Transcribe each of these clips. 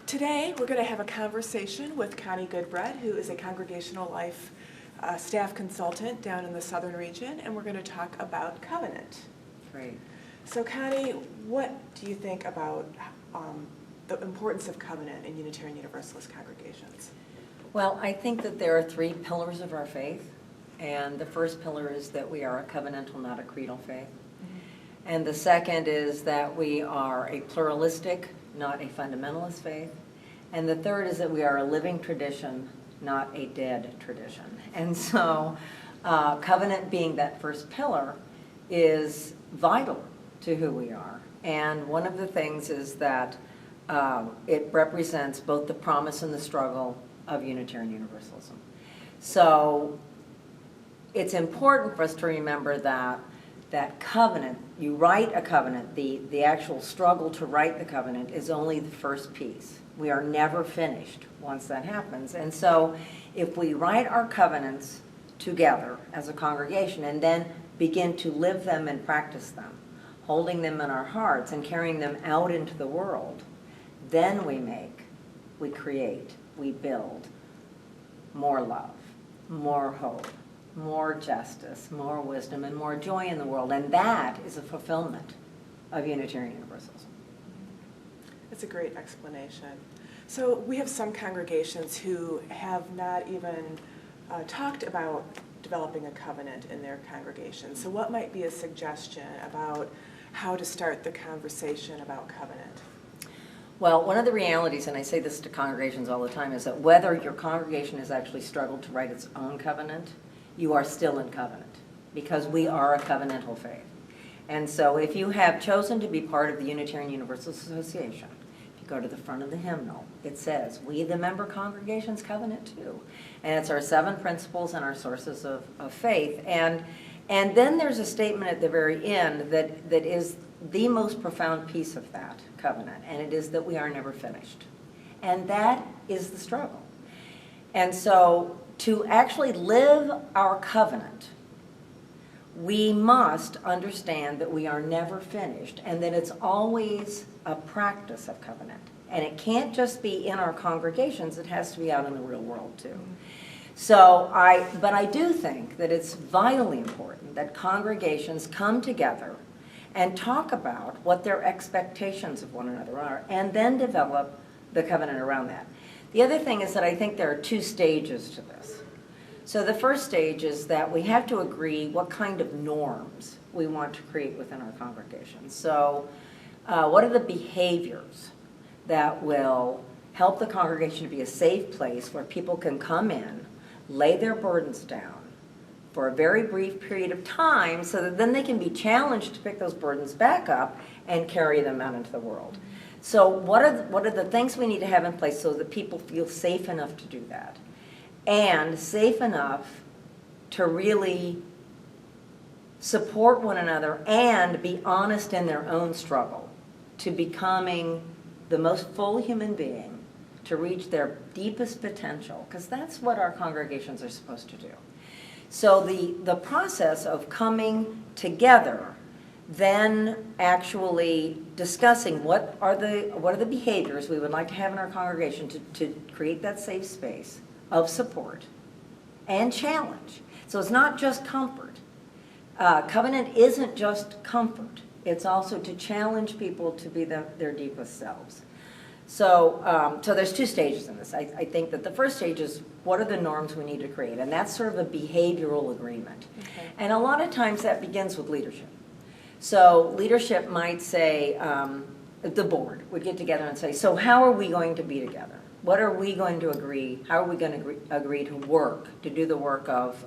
Today, we're going to have a conversation with Connie Goodbread, who is a congregational life staff consultant down in the southern region, and we're going to talk about covenant. Great. So Connie, what do you think about the importance of covenant in Unitarian Universalist congregations? Well, I think that there are three pillars of our faith, and the first pillar is that we are a covenantal, not a creedal faith. And the second is that we are a pluralistic, not a fundamentalist faith. And the third is that we are a living tradition, not a dead tradition. And so covenant being that first pillar is vital to who we are. And one of the things is that it represents both the promise and the struggle of Unitarian Universalism. So it's important for us to remember that covenant, you write a covenant, the actual struggle to write the covenant is only the first piece. We are never finished once that happens. And so if we write our covenants together as a congregation and then begin to live them and practice them, holding them in our hearts and carrying them out into the world, then we create, we build more love, more hope, more justice, more wisdom, and more joy in the world. And that is a fulfillment of Unitarian Universalism. That's a great explanation. So we have some congregations who have not even talked about developing a covenant in their congregation. So what might be a suggestion about how to start the conversation about covenant? Well, one of the realities, and I say this to congregations all the time, is that whether your congregation has actually struggled to write its own covenant, you are still in covenant, because we are a covenantal faith. And so if you have chosen to be part of the Unitarian Universalist Association, if you go to the front of the hymnal, it says, we the member congregations covenant too. And it's our 7 principles and our sources of faith. And then there's a statement at the very end that is the most profound piece of that covenant, and it is that we are never finished. And that is the struggle. And so to actually live our covenant, we must understand that we are never finished and that it's always a practice of covenant. And it can't just be in our congregations, it has to be out in the real world too. So but I do think that it's vitally important that congregations come together and talk about what their expectations of one another are, and then develop the covenant around that. The other thing is that I think there are 2 stages to this. So the first stage is that we have to agree what kind of norms we want to create within our congregation. So what are the behaviors that will help the congregation to be a safe place where people can come in, lay their burdens down for a very brief period of time so that then they can be challenged to pick those burdens back up and carry them out into the world. So what are the things we need to have in place so that people feel safe enough to do that? And safe enough to really support one another and be honest in their own struggle to becoming the most full human being, to reach their deepest potential, because that's what our congregations are supposed to do. So the process of coming together, then actually discussing what are the behaviors we would like to have in our congregation to create that safe space of support and challenge. So it's not just comfort. Covenant isn't just comfort. It's also to challenge people to be their deepest selves. So there's 2 stages in this. I think that the first stage is what are the norms we need to create, and that's sort of a behavioral agreement. Okay. And a lot of times that begins with leadership. So leadership might say, the board would get together and say, so how are we going to be together? What are we going to agree? How are we going to agree to work, to do the work of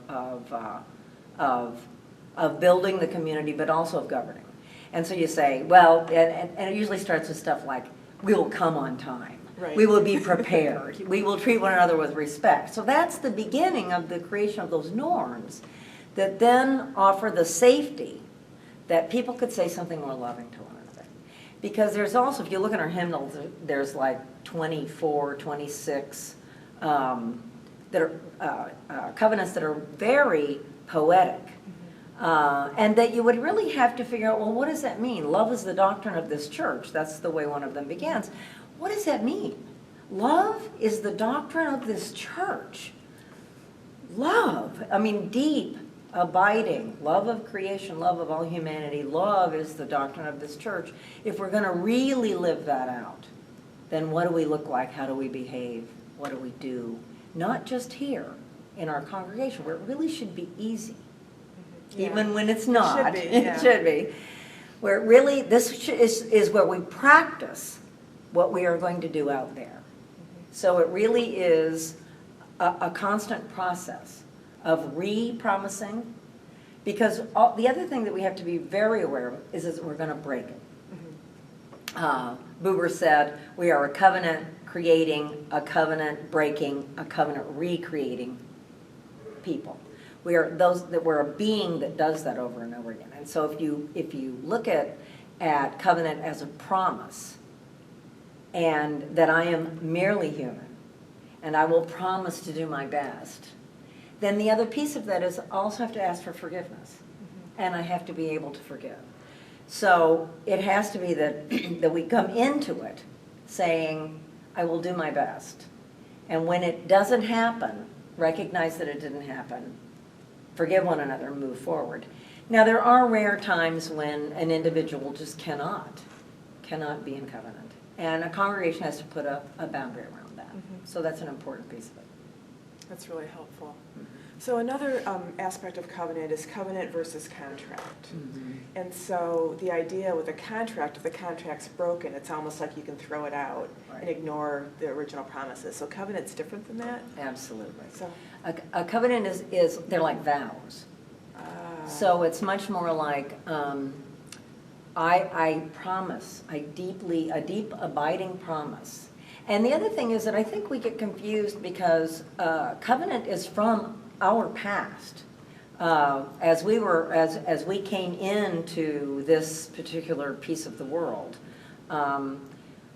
building the community, but also of governing? And so you say, well, and it usually starts with stuff like, we will come on time. Right. We will be prepared. We will treat one another with respect. So that's the beginning of the creation of those norms that then offer the safety that people could say something more loving to one another. Because there's also, if you look at our hymnals, there's like 24, 26 that are covenants that are very poetic. And that you would really have to figure out, well, what does that mean? Love is the doctrine of this church. That's the way one of them begins. What does that mean? Love is the doctrine of this church. Love, I mean, deep, abiding, love of creation, love of all humanity. Love is the doctrine of this church. If we're going to really live that out, then what do we look like? How do we behave? What do we do? Not just here in our congregation, where it really should be easy, even when it's not. It should be, yeah. It should be. Where really, is where we practice what we are going to do out there. So it really is a constant process of re-promising, because the other thing that we have to be very aware of is that we're going to break it. Buber said, we are a covenant creating, a covenant breaking, a covenant recreating people. We're a being that does that over and over again. And so if you look at covenant as a promise, and that I am merely human, and I will promise to do my best, then the other piece of that is I also have to ask for forgiveness, and I have to be able to forgive. So it has to be that we come into it saying, I will do my best. And when it doesn't happen, recognize that it didn't happen, forgive one another, and move forward. Now, there are rare times when an individual just cannot be in covenant. And a congregation has to put a boundary around that. So that's an important piece of it. That's really helpful. So another aspect of covenant is covenant versus contract. And so the idea with a contract, if the contract's broken, it's almost like you can throw it out and ignore the original promises. So covenant's different than that? Absolutely. So a covenant is they're like vows. So it's much more like I promise, a deep abiding promise. And the other thing is that I think we get confused because covenant is from our past. As we came into this particular piece of the world,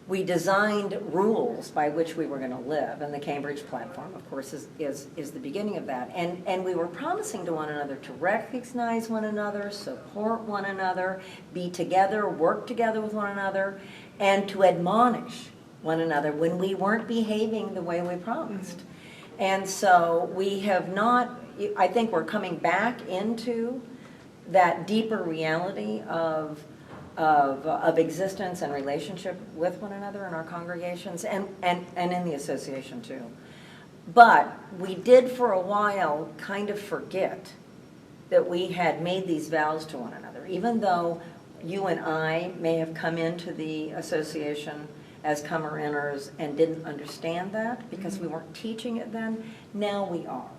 we designed rules by which we were going to live, and the Cambridge platform, of course, is the beginning of that. And we were promising to one another to recognize one another, support one another, be together, work together with one another, and to admonish one another when we weren't behaving the way we promised. And so we have not, I think we're coming back into that deeper reality of existence and relationship with one another in our congregations and in the association too. But we did for a while kind of forget that we had made these vows to one another. Even though you and I may have come into the association as comer-inners and didn't understand that because we weren't teaching it then, now we are.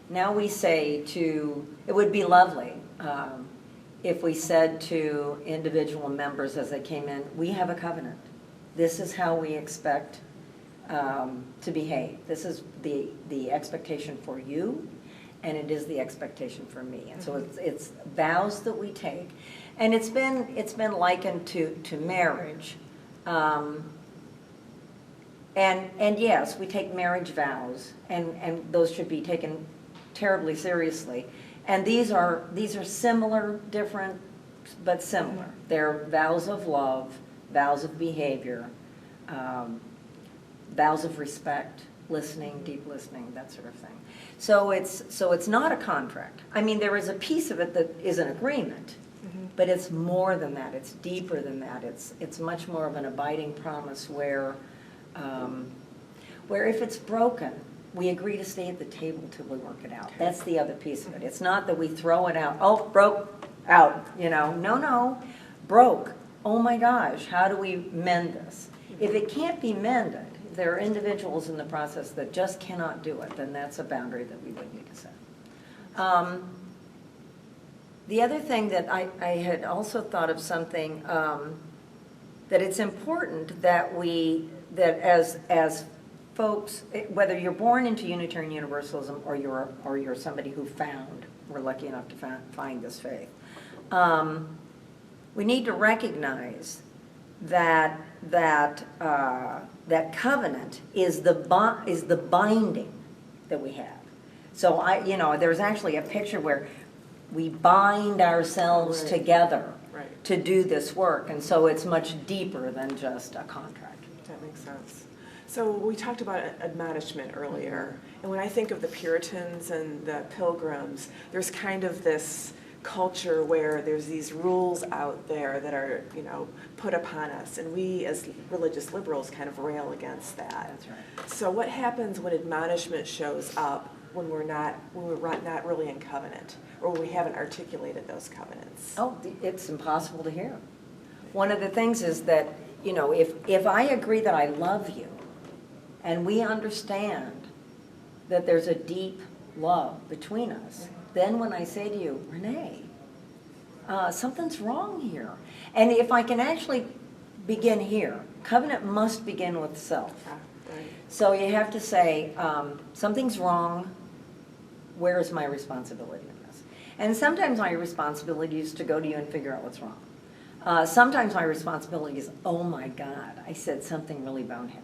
Now we say it would be lovely if we said to individual members as they came in, we have a covenant. This is how we expect to behave. This is the expectation for you, and it is the expectation for me. And so it's vows that we take. And it's been likened to marriage. And yes, we take marriage vows, and those should be taken terribly seriously. And these are similar, different, but similar. They're vows of love, vows of behavior, vows of respect, listening, deep listening, that sort of thing. So it's not a contract. I mean, there is a piece of it that is an agreement, but it's more than that. It's deeper than that. It's much more of an abiding promise where if it's broken, we agree to stay at the table till we work it out. Okay. That's the other piece of it. It's not that we throw it out. Oh, broke out, No, broke. Oh my gosh, how do we mend this? If it can't be mended, if there are individuals in the process that just cannot do it, then that's a boundary that we would need to set. The other thing that I had also thought of something, that it's important that as folks, whether you're born into Unitarian Universalism or you're somebody who we're lucky enough to find this faith, we need to recognize that covenant is the binding that we have. So there's actually a picture where we bind ourselves together to do this work, and so it's much deeper than just a contract. That makes sense. So we talked about admonishment earlier, and when I think of the Puritans and the Pilgrims, there's kind of this culture where there's these rules out there that are, put upon us, and we as religious liberals kind of rail against that. That's right. So what happens when admonishment shows up when we're not really in covenant, or we haven't articulated those covenants? Oh, it's impossible to hear. One of the things is that, if I agree that I love you, and we understand that there's a deep love between us, then when I say to you, Renee, something's wrong here. And if I can actually begin here, covenant must begin with self. Right. So you have to say, something's wrong, where is my responsibility in this? And sometimes my responsibility is to go to you and figure out what's wrong. Sometimes my responsibility is, oh my God, I said something really boneheaded.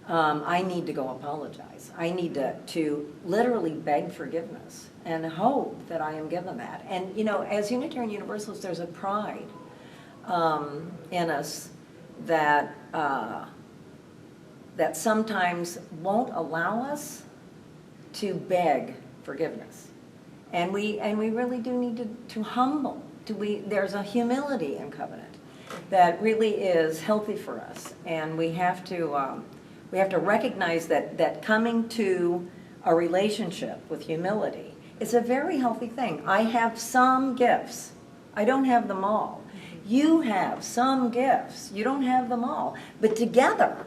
I need to go apologize. I need to literally beg forgiveness and hope that I am given that. And, as Unitarian Universalists, there's a pride in us that sometimes won't allow us to beg forgiveness. And we really do need to humble. There's a humility in covenant that really is healthy for us. And we have to recognize that coming to a relationship with humility is a very healthy thing. I have some gifts. I don't have them all. You have some gifts. You don't have them all. But together,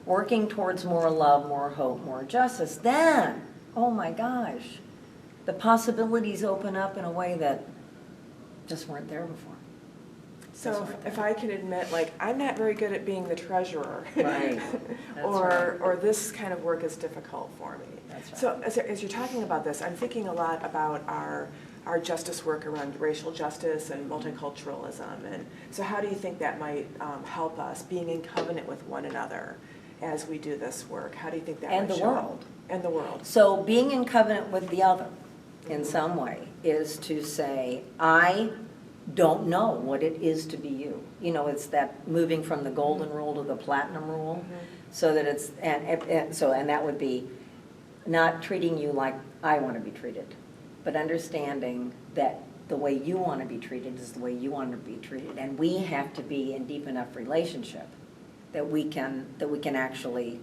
working towards more love, more hope, more justice, then, oh my gosh, the possibilities open up in a way that just weren't there before. So if I can admit, I'm not very good at being the treasurer, Right. or this kind of work is difficult for me. That's right. So as you're talking about this, I'm thinking a lot about our justice work around racial justice and multiculturalism. And so how do you think that might help us being in covenant with one another as we do this work? How do you think that might show up? And the world. So being in covenant with the other in some way is to say, I don't know what it is to be you. It's that moving from the golden rule to the platinum rule, so that it's and that would be not treating you like I want to be treated, but understanding that the way you want to be treated is the way you want to be treated, and we have to be in deep enough relationship that we can actually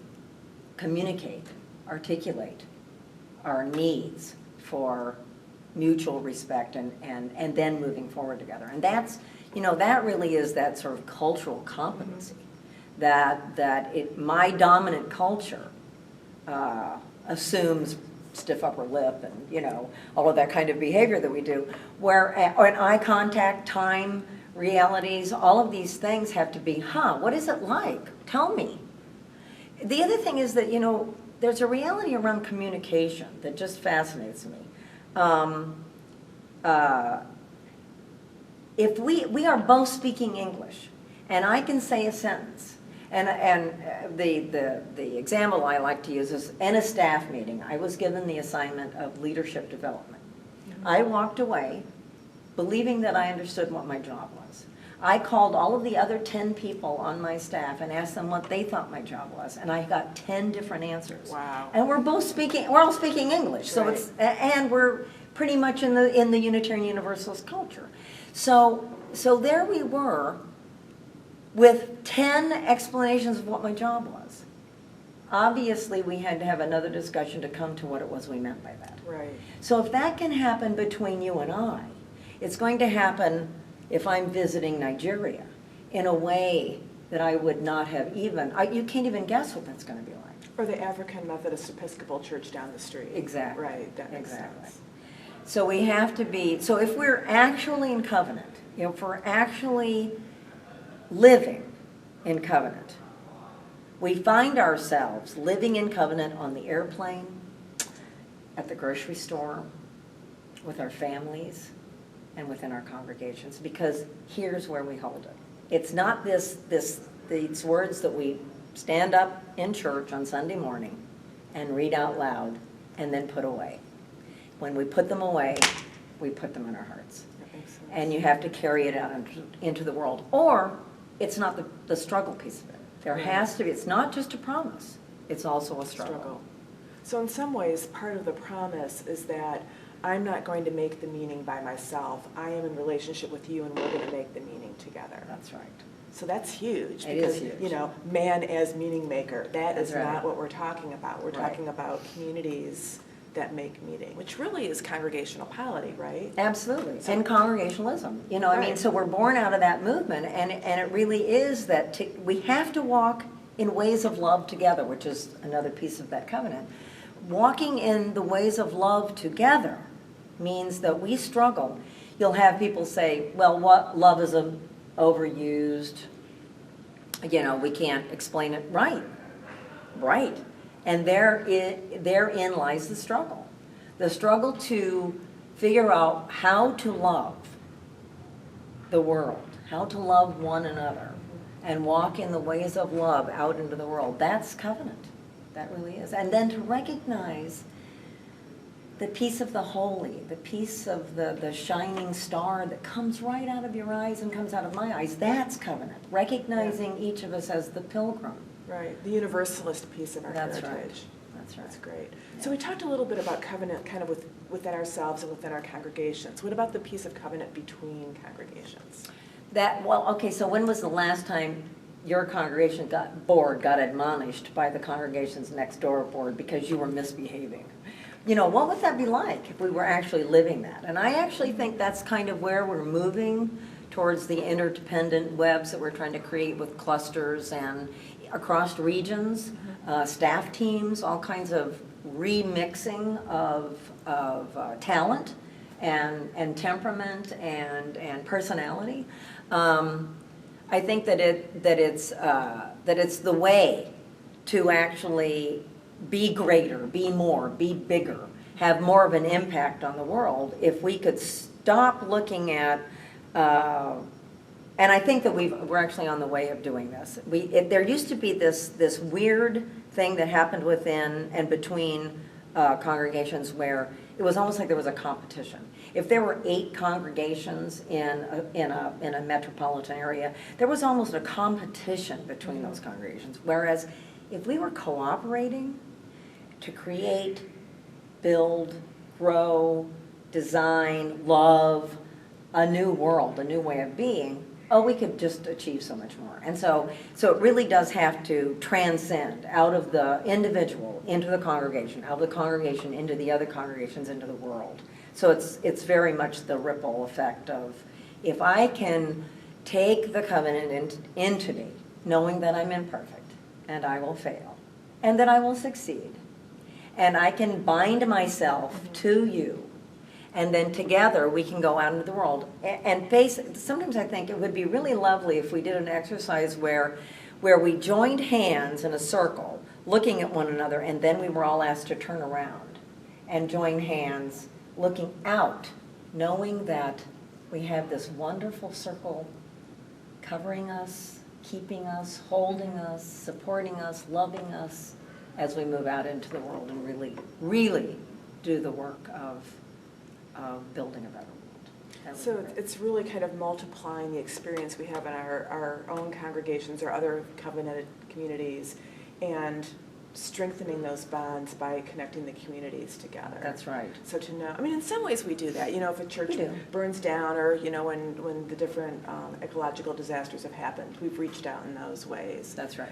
communicate, articulate our needs for mutual respect and then moving forward together. And that's, that really is that sort of cultural competency that my dominant culture assumes stiff upper lip and, all of that kind of behavior that we do, where and eye contact, time, realities, all of these things have to be, what is it like? Tell me. The other thing is that, there's a reality around communication that just fascinates me. If we are both speaking English, and I can say a sentence, and the example I like to use is in a staff meeting, I was given the assignment of leadership development. I walked away believing that I understood what my job was. I called all of the other 10 people on my staff and asked them what they thought my job was, and I got 10 different answers. Wow. And we're all speaking English, so right. and we're pretty much in the Unitarian Universalist culture. So there we were with 10 explanations of what my job was. Obviously, we had to have another discussion to come to what it was we meant by that. Right. So if that can happen between you and I, it's going to happen if I'm visiting Nigeria in a way that I would not have you can't even guess what that's going to be like. Or the African Methodist Episcopal Church down the street. Exactly. Right, that makes sense. So we have to be, so if we're actually in covenant, if we're actually living in covenant, we find ourselves living in covenant on the airplane, at the grocery store, with our families, and within our congregations, because here's where we hold it. It's not these words that we stand up in church on Sunday morning and read out loud and then put away. When we put them away, we put them in our hearts. That makes sense. And you have to carry it out into the world. Or it's not the struggle piece of it. There has to be, it's not just a promise, it's also a struggle. So in some ways, part of the promise is that I'm not going to make the meaning by myself. I am in relationship with you, and we're going to make the meaning together. That's right. So that's huge. It because, is huge. you know, man as meaning maker. That is That's right. not what we're talking about. We're Right. talking about communities that make meaning, which really is congregational polity, right? Absolutely, So- and congregationalism. You know, I mean, Right. so we're born out of that movement, and it really is that we have to walk in ways of love together, which is another piece of that covenant. Walking in the ways of love together means that we struggle. You'll have people say, well, what love is overused, you know, we can't explain it right. Right. And therein lies the struggle. The struggle to figure out how to love the world, how to love one another, and walk in the ways of love out into the world. That's covenant. That really is. And then to recognize the piece of the holy, the piece of the shining star that comes right out of your eyes and comes out of my eyes, that's covenant. Recognizing each of us as the pilgrim. Right, the universalist piece of our That's heritage. right. That's right. That's great. Yeah. So we talked a little bit about covenant kind of within ourselves and within our congregations. What about the piece of covenant between congregations? Okay, so when was the last time your congregation got admonished by the congregation's next door board because you were misbehaving? You know, what would that be like if we were actually living that? And I actually think that's kind of where we're moving towards the interdependent webs that we're trying to create with clusters and across regions, staff teams, all kinds of remixing of talent and temperament and personality. I think that it's the way to actually be greater, be more, be bigger, have more of an impact on the world if we could stop looking at. And I think that we're actually on the way of doing this. There used to be this weird thing that happened within and between congregations where it was almost like there was a competition. If there were 8 congregations in a metropolitan area, there was almost a competition between those congregations. Whereas if we were cooperating to create, build, grow, design, love a new world, a new way of being, we could just achieve so much more. And so it really does have to transcend out of the individual into the congregation, out of the congregation into the other congregations, into the world. So it's very much the ripple effect of, if I can take the covenant into me, knowing that I'm imperfect and I will fail and that I will succeed, and I can bind myself to you, and then together we can go out into the world. And sometimes I think it would be really lovely if we did an exercise where we joined hands in a circle, looking at one another, and then we were all asked to turn around and join hands, looking out, knowing that we have this wonderful circle covering us, keeping us, holding us, supporting us, loving us as we move out into the world and really, really do the work of building a better world. So it's really kind of multiplying the experience we have in our own congregations or other covenanted communities, and strengthening those bonds by connecting the communities together. That's right. So to know, I mean, in some ways we do that. You know, if a church burns down, or, you know, when the different ecological disasters have happened, we've reached out in those ways. That's right.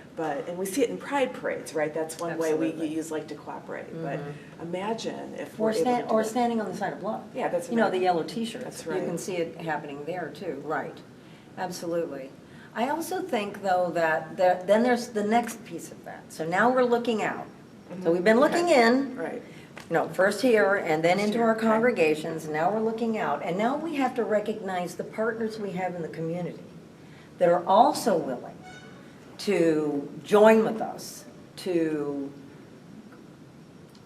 And we see it in pride parades, right? That's one Absolutely. way we use like to cooperate. But imagine if Or we're able to do that. standing on the side of love. Yeah, that's You know, another- the yellow T-shirts. That's right. You can see it happening there too. Right. Absolutely. I also think, though, that then there's the next piece of that. So now we're looking out. So we've been looking in. Right. No, first here and then into our Okay. congregations, and now we're looking out. And now we have to recognize the partners we have in the community that are also willing to join with us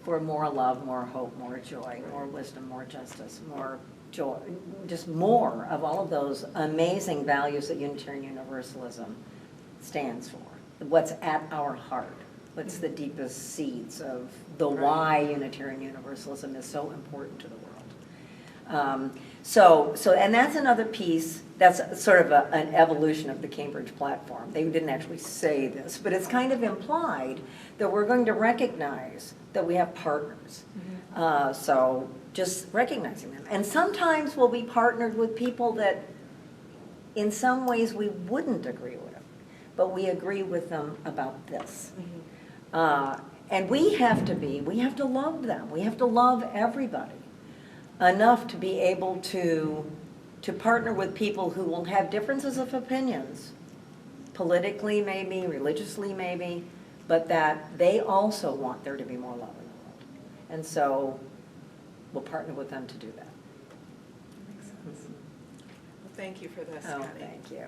for more love, more hope, more joy, more wisdom, more justice, more joy, just more of all of those amazing values that Unitarian Universalism stands for, what's at our heart. What's the deepest seeds of the why Unitarian Universalism is so important to the world. And that's another piece, that's sort of an evolution of the Cambridge platform. They didn't actually say this, but it's kind of implied that we're going to recognize that we have partners. So just recognizing them. And sometimes we'll be partnered with people that in some ways we wouldn't agree with, but we agree with them about this. And we have to love them. We have to love everybody enough to be able to partner with people who will have differences of opinions, politically maybe, religiously maybe, but that they also want there to be more love in the world. And so we'll partner with them to do that. Makes sense. Well, thank you for this, Oh, Connie. thank you.